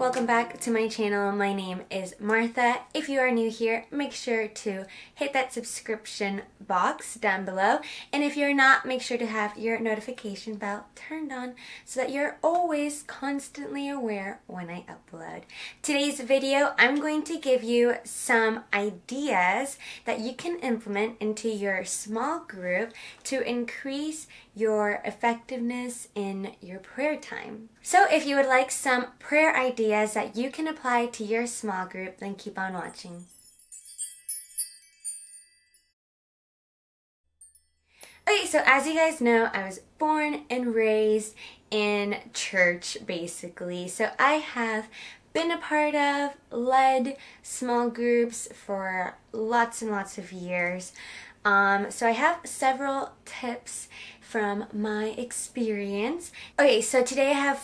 welcome back to my channel. My name is Martha. If you are new here, make sure to hit that subscription box down below. And if you're not, make sure to have your notification bell turned on so that you're always constantly aware when I upload. Today's video, I'm going to give you some ideas that you can implement into your small group to increase your effectiveness in your prayer time. So if you would like some prayer ideas that you can apply to your small group, then keep on watching. Okay, so as you guys know, I was born and raised in church, basically. So I have been a part of, led small groups for lots and lots of years. So I have several tips from my experience. Okay, so today I have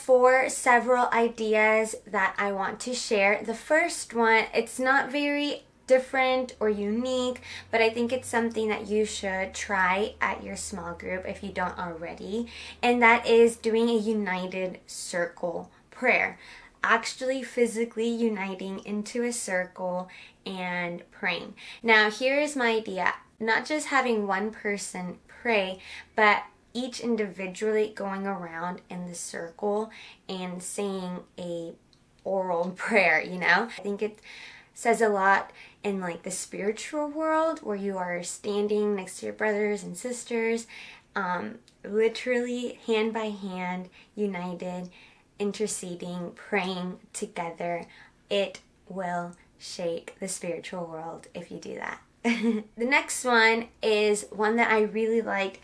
several ideas that I want to share. The first one, it's not very different or unique, but I think it's something that you should try at your small group if you don't already, and that is doing a united circle prayer. Actually physically uniting into a circle and praying. Now here is my idea. Not just having one person pray, but each individually going around in the circle and saying a oral prayer, you know? I think it says a lot in like the spiritual world where you are standing next to your brothers and sisters, literally hand by hand, united, interceding, praying together. It will shake the spiritual world if you do that. The next one is one that I really liked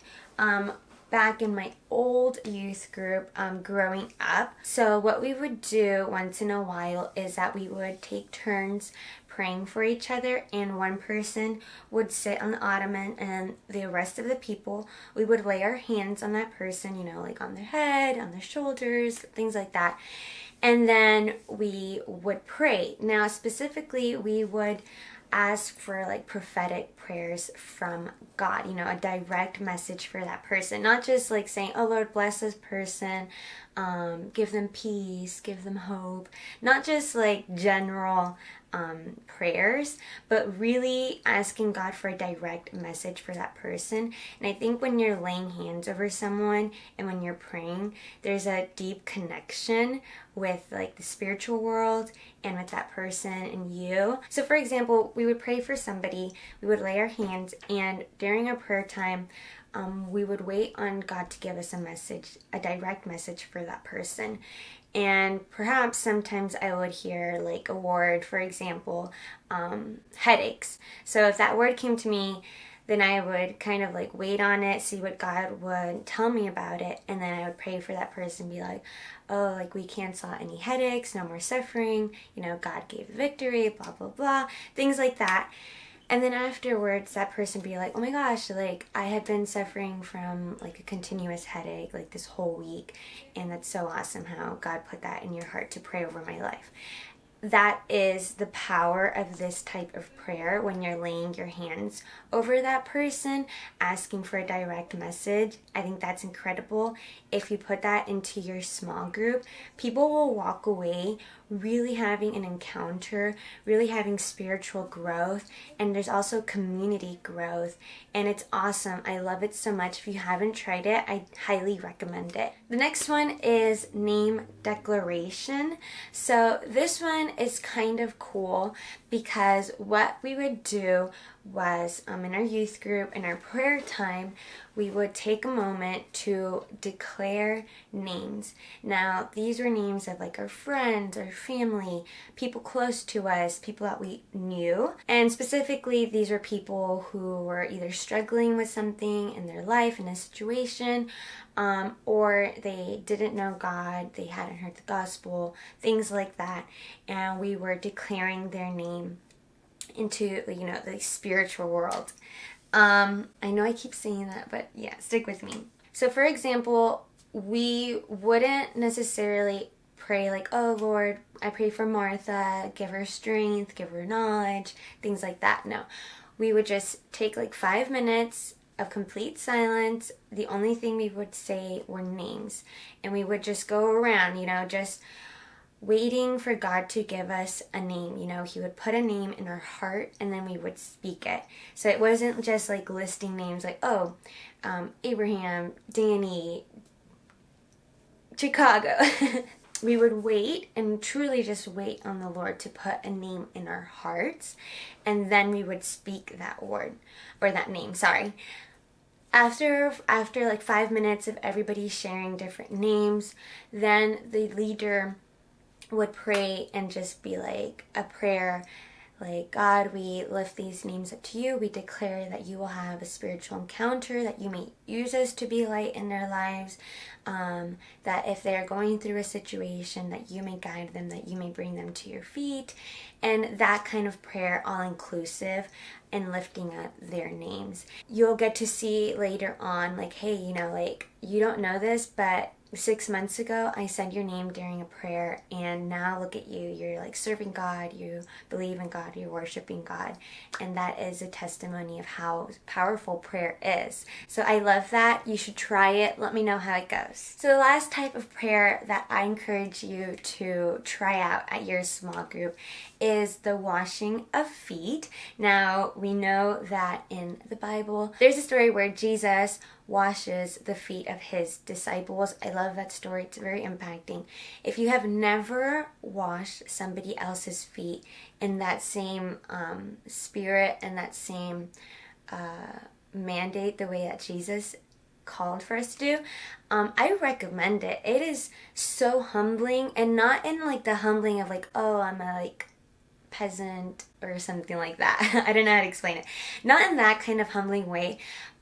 back in my old youth group growing up. So what we would do once in a while is that we would take turns praying for each other, and one person would sit on the ottoman and the rest of the people, we would lay our hands on that person, you know, like on their head, on their shoulders, things like that. And then we would pray. Now specifically we would ask for like prophetic prayers from God, you know, a direct message for that person, not just like saying, oh Lord, bless this person, give them peace, give them hope, not just like general prayers, but really asking God for a direct message for that person. And I think when you're laying hands over someone and when you're praying, there's a deep connection with like the spiritual world and with that person and you. So for example, we would pray for somebody, we would lay our hands, and during our prayer time, we would wait on God to give us a message, a direct message for that person. And perhaps sometimes I would hear like a word, for example, headaches. So if that word came to me, then I would kind of like wait on it, see what God would tell me about it, and then I would pray for that person, be like, oh, like we cancel any headaches, no more suffering, you know, God gave the victory, blah, blah, blah, things like that. And then afterwards, that person be like, oh my gosh, like I had been suffering from like a continuous headache like this whole week. And that's so awesome how God put that in your heart to pray over my life. That is the power of this type of prayer when you're laying your hands over that person, asking for a direct message. I think that's incredible. If you put that into your small group, people will walk away really having an encounter, really having spiritual growth, and there's also community growth, and it's awesome. I love it so much. If you haven't tried it, I highly recommend it. The next one is name declaration. So this one is kind of cool because what we would do was in our youth group, in our prayer time, we would take a moment to declare names. Now, these were names of like our friends, our family, people close to us, people that we knew. And specifically, these were people who were either struggling with something in their life, in a situation, or they didn't know God, they hadn't heard the gospel, things like that. And we were declaring their name into, you know, the spiritual world. I know I keep saying that, but yeah, stick with me. So for example, we wouldn't necessarily pray like, oh Lord, I pray for Martha, give her strength, give her knowledge, things like that. No, we would just take like 5 minutes of complete silence. The only thing we would say were names, and we would just go around, you know, just waiting for God to give us a name. You know, He would put a name in our heart and then we would speak it. So it wasn't just like listing names like, oh, Abraham, Danny, Chicago. We would wait and truly just wait on the Lord to put a name in our hearts, and then we would speak that word, or that name, sorry. After like 5 minutes of everybody sharing different names, then the leader would pray and just be like a prayer like, God, we lift these names up to you. We declare that you will have a spiritual encounter, that you may use us to be light in their lives, that if they're going through a situation, that you may guide them, that you may bring them to your feet, and that kind of prayer, all inclusive, and lifting up their names. You'll get to see later on, like, hey, you know, like, you don't know this, but 6 months ago, I said your name during a prayer, and now look at you. You're like serving God, you believe in God, you're worshiping God, and that is a testimony of how powerful prayer is. So I love that. You should try it. Let me know how it goes. So the last type of prayer that I encourage you to try out at your small group is the washing of feet. Now, we know that in the Bible, there's a story where Jesus washes the feet of his disciples. I love that story. It's very impacting. If you have never washed somebody else's feet in that same spirit and that same mandate, the way that Jesus called for us to do, I recommend it. It is so humbling, and not in like the humbling of like, oh, I'm a like peasant or something like that. I don't know how to explain it. Not in that kind of humbling way,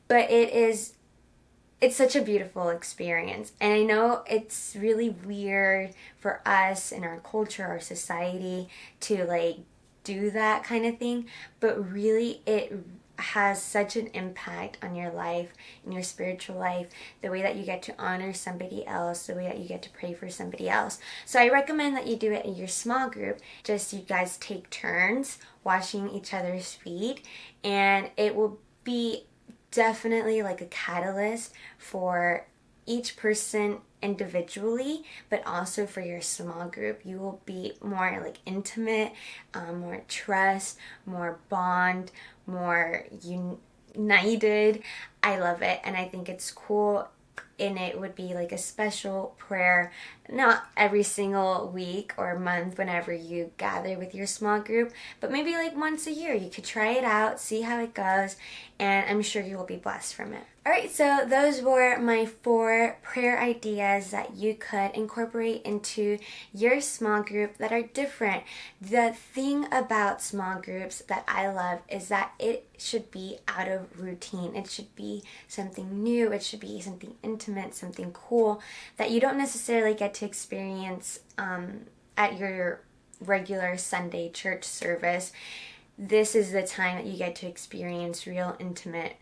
but it's such a beautiful experience. And I know it's really weird for us in our culture, our society, to like do that kind of thing, but really it has such an impact on your life, in your spiritual life, the way that you get to honor somebody else, the way that you get to pray for somebody else. So I recommend that you do it in your small group. Just you guys take turns washing each other's feet, and it will be definitely like a catalyst for each person individually, but also for your small group. You will be more like intimate, more trust, more bond, more united. I love it, and I think it's cool. And it would be like a special prayer, not every single week or month whenever you gather with your small group, but maybe like once a year. You could try it out, see how it goes, and I'm sure you will be blessed from it. Alright, so those were my 4 prayer ideas that you could incorporate into your small group that are different. The thing about small groups that I love is that it should be out of routine. It should be something new. It should be something intimate, something cool that you don't necessarily get to experience at your regular Sunday church service. This is the time that you get to experience real intimate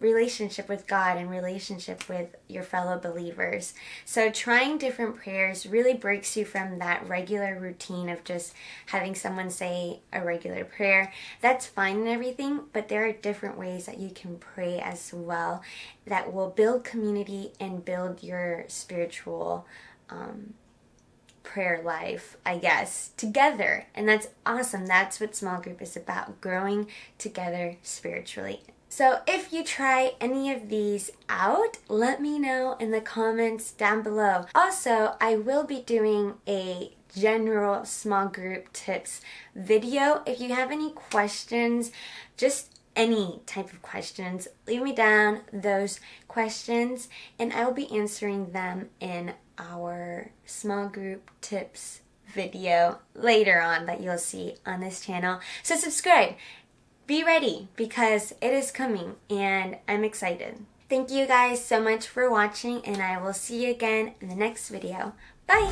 relationship with God and relationship with your fellow believers. So trying different prayers really breaks you from that regular routine of just having someone say a regular prayer. That's fine and everything, but there are different ways that you can pray as well that will build community and build your spiritual prayer life, I guess, together. And that's awesome. That's what small group is about, growing together spiritually. So if you try any of these out, let me know in the comments down below. Also, I will be doing a general small group tips video. If you have any questions, just any type of questions, leave me down those questions and I will be answering them in our small group tips video later on that you'll see on this channel. So subscribe. Be ready because it is coming and I'm excited. Thank you guys so much for watching and I will see you again in the next video. Bye!